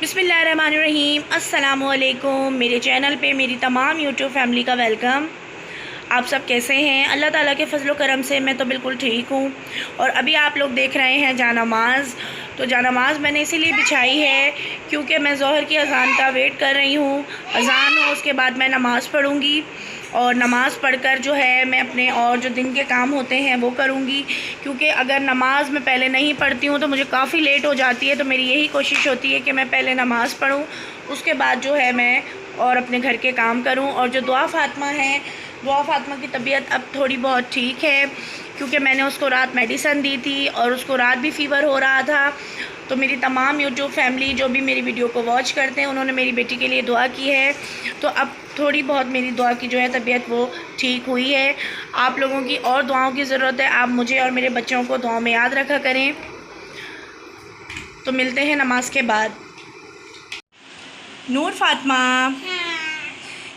बिस्मिल्लाहिर्रहमानिर्रहीम। अस्सलामुअलैकुम। मेरे चैनल पे मेरी तमाम यूट्यूब फैमिली का वेलकम। आप सब कैसे हैं? अल्लाह ताला के फजल करम से मैं तो बिल्कुल ठीक हूँ। और अभी आप लोग देख रहे हैं जानमाज़। तो जानमाज़ मैंने इसीलिए बिछाई है क्योंकि मैं ज़ोहर की अज़ान का वेट कर रही हूँ। अज़ान हो उसके बाद मैं नमाज़ पढ़ूँगी और नमाज़ पढ़कर जो है मैं अपने और जो दिन के काम होते हैं वो करूँगी, क्योंकि अगर नमाज़ मैं पहले नहीं पढ़ती हूँ तो मुझे काफ़ी लेट हो जाती है। तो मेरी यही कोशिश होती है कि मैं पहले नमाज़ पढ़ूँ, उसके बाद जो है मैं और अपने घर के काम करूँ। और जो दुआ फ़ातिमा है, दुआ फ़ातिमा की तबीयत अब थोड़ी बहुत ठीक है, क्योंकि मैंने उसको रात मेडिसन दी थी और उसको रात भी फ़ीवर हो रहा था। तो मेरी तमाम यूट्यूब फैमिली जो भी मेरी वीडियो को वॉच करते हैं उन्होंने मेरी बेटी के लिए दुआ की है। तो अब थोड़ी बहुत मेरी दुआ की जो है तबीयत वो ठीक हुई है। आप लोगों की और दुआओं की ज़रूरत है। आप मुझे और मेरे बच्चों को दुआ में याद रखा करें। तो मिलते हैं नमाज के बाद। नूर फ़ातिमा,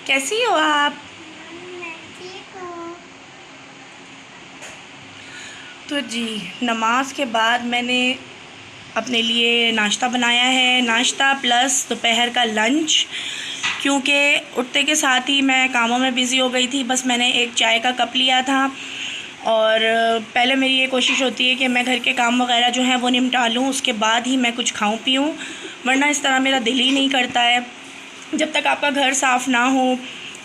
कैसी हो आप? तो जी, नमाज के बाद मैंने अपने लिए नाश्ता बनाया है, नाश्ता प्लस दोपहर का लंच, क्योंकि उठते के साथ ही मैं कामों में बिज़ी हो गई थी। बस मैंने एक चाय का कप लिया था और पहले मेरी ये कोशिश होती है कि मैं घर के काम वगैरह जो हैं वो निपटा लूँ, उसके बाद ही मैं कुछ खाऊं पीऊँ, वरना इस तरह मेरा दिल ही नहीं करता है। जब तक आपका घर साफ़ ना हो,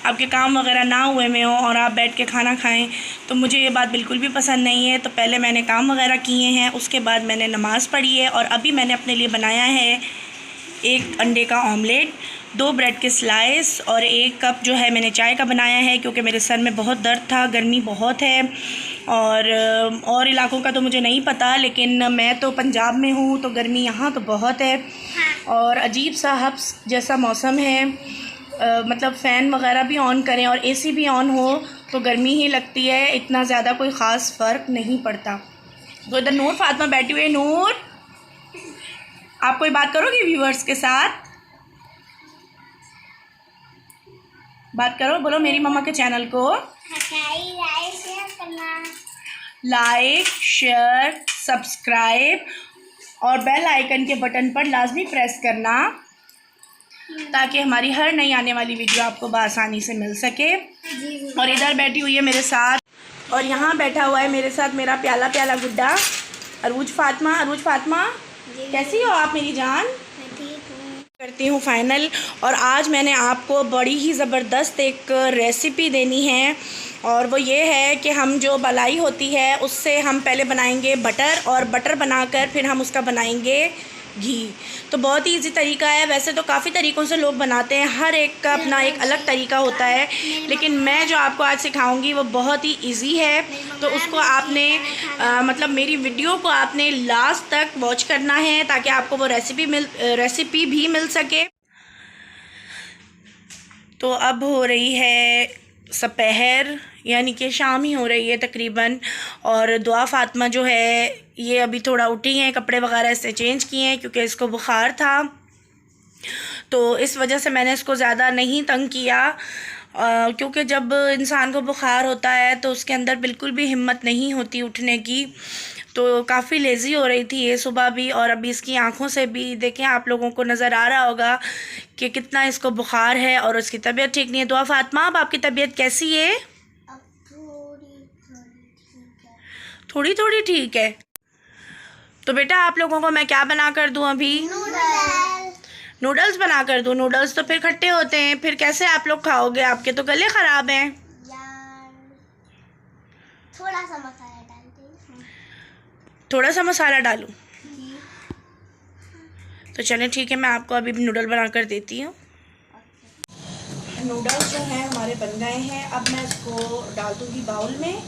आपके काम वगैरह ना हुए में हो और आप बैठ के खाना खाएं, तो मुझे ये बात बिल्कुल भी पसंद नहीं है। तो पहले मैंने काम वगैरह किए हैं, उसके बाद मैंने नमाज़ पढ़ी है और अभी मैंने अपने लिए बनाया है एक अंडे का ऑमलेट, 2 ब्रेड के स्लाइस और 1 कप जो है मैंने चाय का बनाया है, क्योंकि मेरे सर में बहुत दर्द था, गर्मी बहुत है। और इलाकों का तो मुझे नहीं पता, लेकिन मैं तो पंजाब में हूँ तो गर्मी यहाँ तो बहुत है और अजीब सा हब्स जैसा मौसम है। मतलब फ़ैन वगैरह भी ऑन करें और एसी भी ऑन हो तो गर्मी ही लगती है, इतना ज़्यादा कोई ख़ास फ़र्क नहीं पड़ता। तो इधर नूर फ़ातिमा बैठी हुई है। नूर, आप कोई बात करोगी व्यूअर्स के साथ? बात करो, बोलो मेरी मम्मा के चैनल को लाइक, शेयर, सब्सक्राइब और बेल आइकन के बटन पर लाजमी प्रेस करना, ताकि हमारी हर नई आने वाली वीडियो आपको बआसानी से मिल सके। और इधर बैठी हुई है मेरे साथ, और यहाँ बैठा हुआ है मेरे साथ मेरा प्याला प्याला गुड्डा अरूज फ़ातिमा। अरूज फ़ातिमा, कैसी हो आप मेरी जान? करती हूँ फाइनल। और आज मैंने आपको बड़ी ही ज़बरदस्त एक रेसिपी देनी है, और वो ये है कि हम जो मलाई होती है उससे हम पहले बनाएंगे बटर, और बटर बनाकर फिर हम उसका बनाएंगे घी। तो बहुत ही इजी तरीका है। वैसे तो काफ़ी तरीक़ों से लोग बनाते हैं, हर एक का अपना एक अलग तरीका होता है, लेकिन मैं जो आपको आज सिखाऊंगी वो बहुत ही इजी है। तो उसको आपने मतलब मेरी वीडियो को आपने लास्ट तक वॉच करना है, ताकि आपको वो रेसिपी भी मिल सके। तो अब हो रही है दोपहर, यानी कि शाम ही हो रही है तकरीबन, और दुआ फ़ातिमा जो है ये अभी थोड़ा उठी हैं, कपड़े वगैरह से चेंज किए हैं क्योंकि इसको बुखार था, तो इस वजह से मैंने इसको ज़्यादा नहीं तंग किया। क्योंकि जब इंसान को बुखार होता है तो उसके अंदर बिल्कुल भी हिम्मत नहीं होती उठने की, तो काफ़ी लेज़ी हो रही थी ये सुबह भी, और अभी इसकी आंखों से भी देखें, आप लोगों को नज़र आ रहा होगा कि कितना इसको बुखार है और उसकी तबीयत ठीक नहीं है। दुआ फ़ातिमा, अब आपकी तबीयत कैसी है? थोड़ी थोड़ी ठीक है। तो बेटा आप लोगों को मैं क्या बना कर दूँ अभी? नूडल्स बना कर दूँ? नूडल्स तो फिर खट्टे होते हैं, फिर कैसे आप लोग खाओगे? आपके तो गले ख़राब हैं। थोड़ा सा मसाला डालते हैं। थोड़ा सा मसाला डालूँ? तो चलें ठीक है, मैं आपको अभी नूडल बना कर देती हूँ। नूडल्स जो हैं हमारे बन गए हैं, अब मैं इसको डाल दूँगी बाउल में।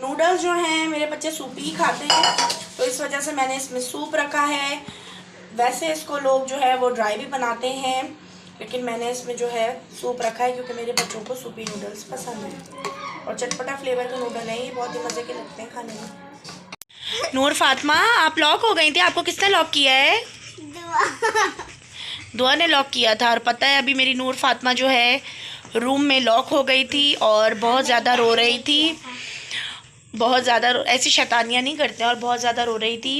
नूडल्स जो हैं मेरे बच्चे सूप ही खाते हैं, तो इस वजह से मैंने इसमें सूप रखा है। वैसे इसको लोग जो है वो ड्राई भी बनाते हैं, लेकिन मैंने इसमें जो है सूप रखा है क्योंकि मेरे बच्चों को सूपी नूडल्स पसंद है, और चटपटा फ्लेवर के नूडल हैं ये, बहुत ही मज़े के लगते हैं खाने में। नूर फ़ातिमा, आप लॉक हो गई थी, आपको किसने लॉक किया है? दुआ ने लॉक किया था। और पता है अभी मेरी नूर फ़ातिमा जो है रूम में लॉक हो गई थी और बहुत ज़्यादा रो रही थी। बहुत ज़्यादा ऐसी शैतानियाँ नहीं करते और बहुत ज़्यादा रो रही थी।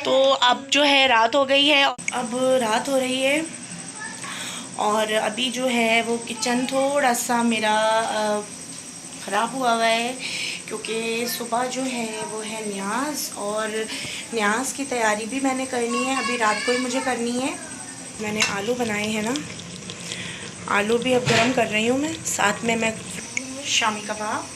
तो अब जो है रात हो गई है, अब रात हो रही है और अभी जो है वो किचन थोड़ा सा मेरा ख़राब हुआ है क्योंकि सुबह जो है वो है न्याज, और न्याज की तैयारी भी मैंने करनी है, अभी रात को ही मुझे करनी है। मैंने आलू बनाए हैं ना, आलू भी अब गरम कर रही हूँ मैं, साथ में मैं शामी कबाब।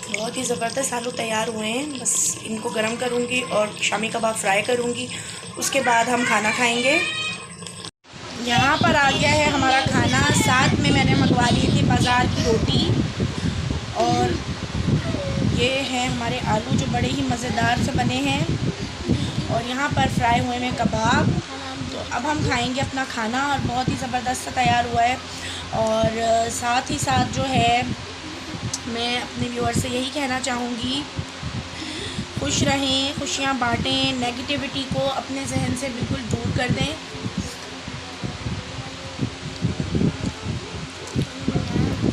बहुत ही ज़बरदस्त आलू तैयार हुए हैं, बस इनको गरम करूँगी और शामी कबाब फ्राई करूँगी, उसके बाद हम खाना खाएँगे। यहाँ पर आ गया है हमारा खाना, साथ में मैंने मंगवा ली थी बाज़ार की रोटी, और ये है हमारे आलू जो बड़े ही मज़ेदार से बने हैं, और यहाँ पर फ्राई हुए में कबाब। तो अब हम खाएंगे अपना खाना, और बहुत ही ज़बरदस्त सा तैयार हुआ है। और साथ ही साथ जो है मैं अपने व्यूअर से यही कहना चाहूँगी, खुश रहें, खुशियाँ बाँटें, नेगेटिविटी को अपने जहन से बिल्कुल दूर कर दें।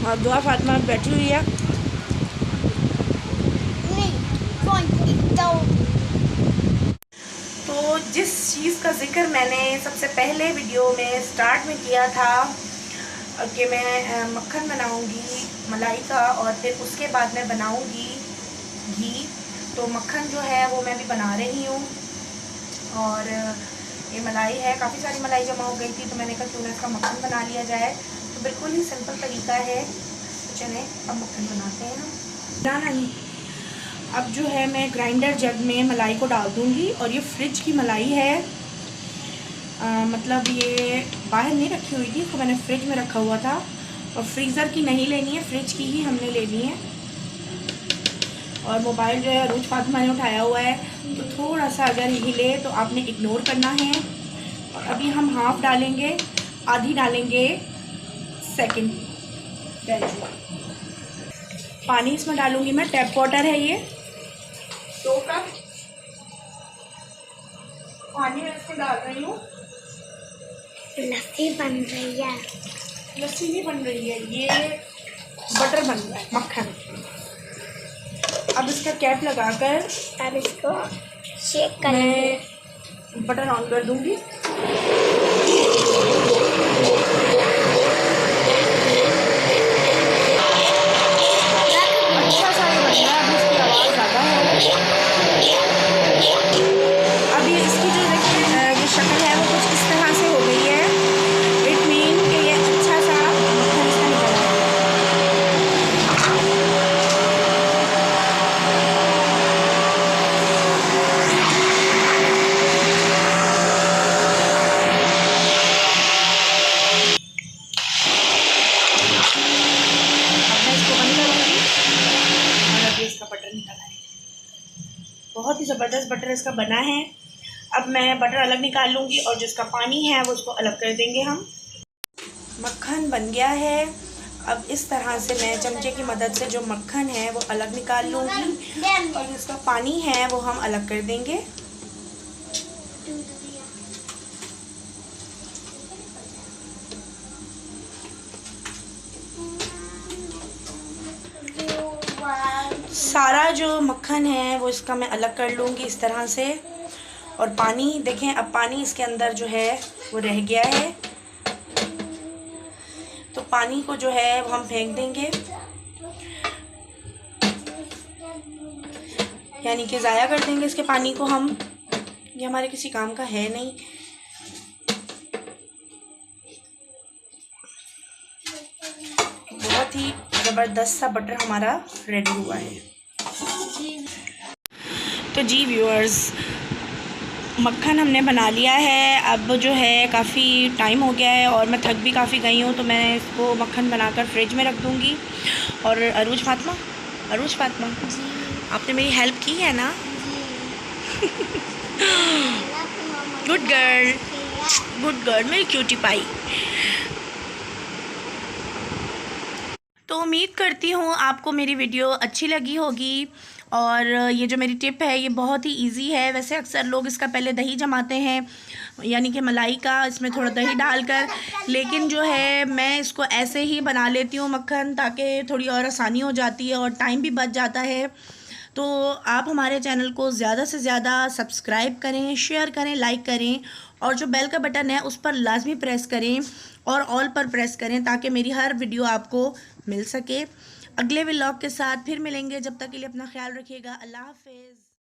और दुआ फातिमा बैठी हुई है। तो जिस चीज़ का जिक्र मैंने सबसे पहले वीडियो में स्टार्ट में किया था कि मैं मक्खन बनाऊंगी मलाई का, और फिर उसके बाद मैं बनाऊंगी घी, तो मक्खन जो है वो मैं भी बना रही हूँ। और ये मलाई है, काफ़ी सारी मलाई जमा हो गई थी, तो मैंने कहा क्यों ना इसका मक्खन बना लिया जाए। तो बिल्कुल ही सिंपल तरीका है, तो चलें अब मक्खन बनाते हैं हम। नहीं, अब जो है मैं ग्राइंडर जग में मलाई को डाल दूँगी, और ये फ्रिज की मलाई है, मतलब ये बाहर नहीं रखी हुई थी, तो मैंने फ्रिज में रखा हुआ था, और फ्रीज़र की नहीं लेनी है, फ्रिज की ही हमने लेनी है। और मोबाइल जो है रोज फातिमा ने उठाया हुआ है, तो थोड़ा सा अगर हिले तो आपने इग्नोर करना है। और अभी हम हाफ़ डालेंगे, आधी डालेंगे सेकंड पानी इसमें डालूँगी मैं, टैप वाटर है ये 2 कप पानी मैं इसको डाल रही हूँ। लस्सी बन रही है। लस्सी नहीं बन रही है, ये बटर बन रहा है, मक्खन। अब इसका कैप लगाकर अब इसको शेक करेंगे। मैं बटर ऑन कर दूंगी। अच्छा सा ये बन रहा है, अभी इसकी आवाज़ ज़्यादा है। अभी इसकी जो देखिए ये शक्ल है वो कुछ इस तरह से हो गई है, इट मीन कि ये अच्छा सा मक्खन इसका निकला है। बहुत ही ज़बरदस्त बटर इसका बना है। अब मैं बटर अलग निकाल लूँगी, और जिसका पानी है वो उसको अलग कर देंगे हम। मक्खन बन गया है, अब इस तरह से मैं चमचे की मदद से जो मक्खन है वो अलग निकाल लूँगी, और जिसका पानी है वो हम अलग कर देंगे। सारा जो मक्खन है वो इसका मैं अलग कर लूँगी इस तरह से। और पानी देखें, अब पानी इसके अंदर जो है वो रह गया है, तो पानी को जो है वो हम फेंक देंगे, यानी कि ज़ाया कर देंगे इसके पानी को हम, ये हमारे किसी काम का है नहीं। बहुत ही ज़बरदस्त सा बटर हमारा रेडी हुआ है। तो जी व्यूअर्स, मक्खन हमने बना लिया है। अब जो है काफ़ी टाइम हो गया है और मैं थक भी काफ़ी गई हूँ, तो मैं इसको मक्खन बनाकर फ्रिज में रख दूँगी। और अरूज फातिमा आपने मेरी हेल्प की है ना? गुड गर्ल मेरी क्यूटी पाई। तो तो उम्मीद करती हूँ आपको मेरी वीडियो अच्छी लगी होगी। और ये जो मेरी टिप है ये बहुत ही इजी है। वैसे अक्सर लोग इसका पहले दही जमाते हैं, यानी कि मलाई का, इसमें थोड़ा दही डालकर, लेकिन जो है मैं इसको ऐसे ही बना लेती हूँ मक्खन, ताकि थोड़ी और आसानी हो जाती है और टाइम भी बच जाता है। तो आप हमारे चैनल को ज़्यादा से ज़्यादा सब्सक्राइब करें, शेयर करें, लाइक करें, और जो बेल का बटन है उस पर लाजमी प्रेस करें और ऑल पर प्रेस करें, ताकि मेरी हर वीडियो आपको मिल सके। अगले व्लॉग के साथ फिर मिलेंगे, जब तक के लिए अपना ख्याल रखिएगा। अल्लाह हाफ़िज़।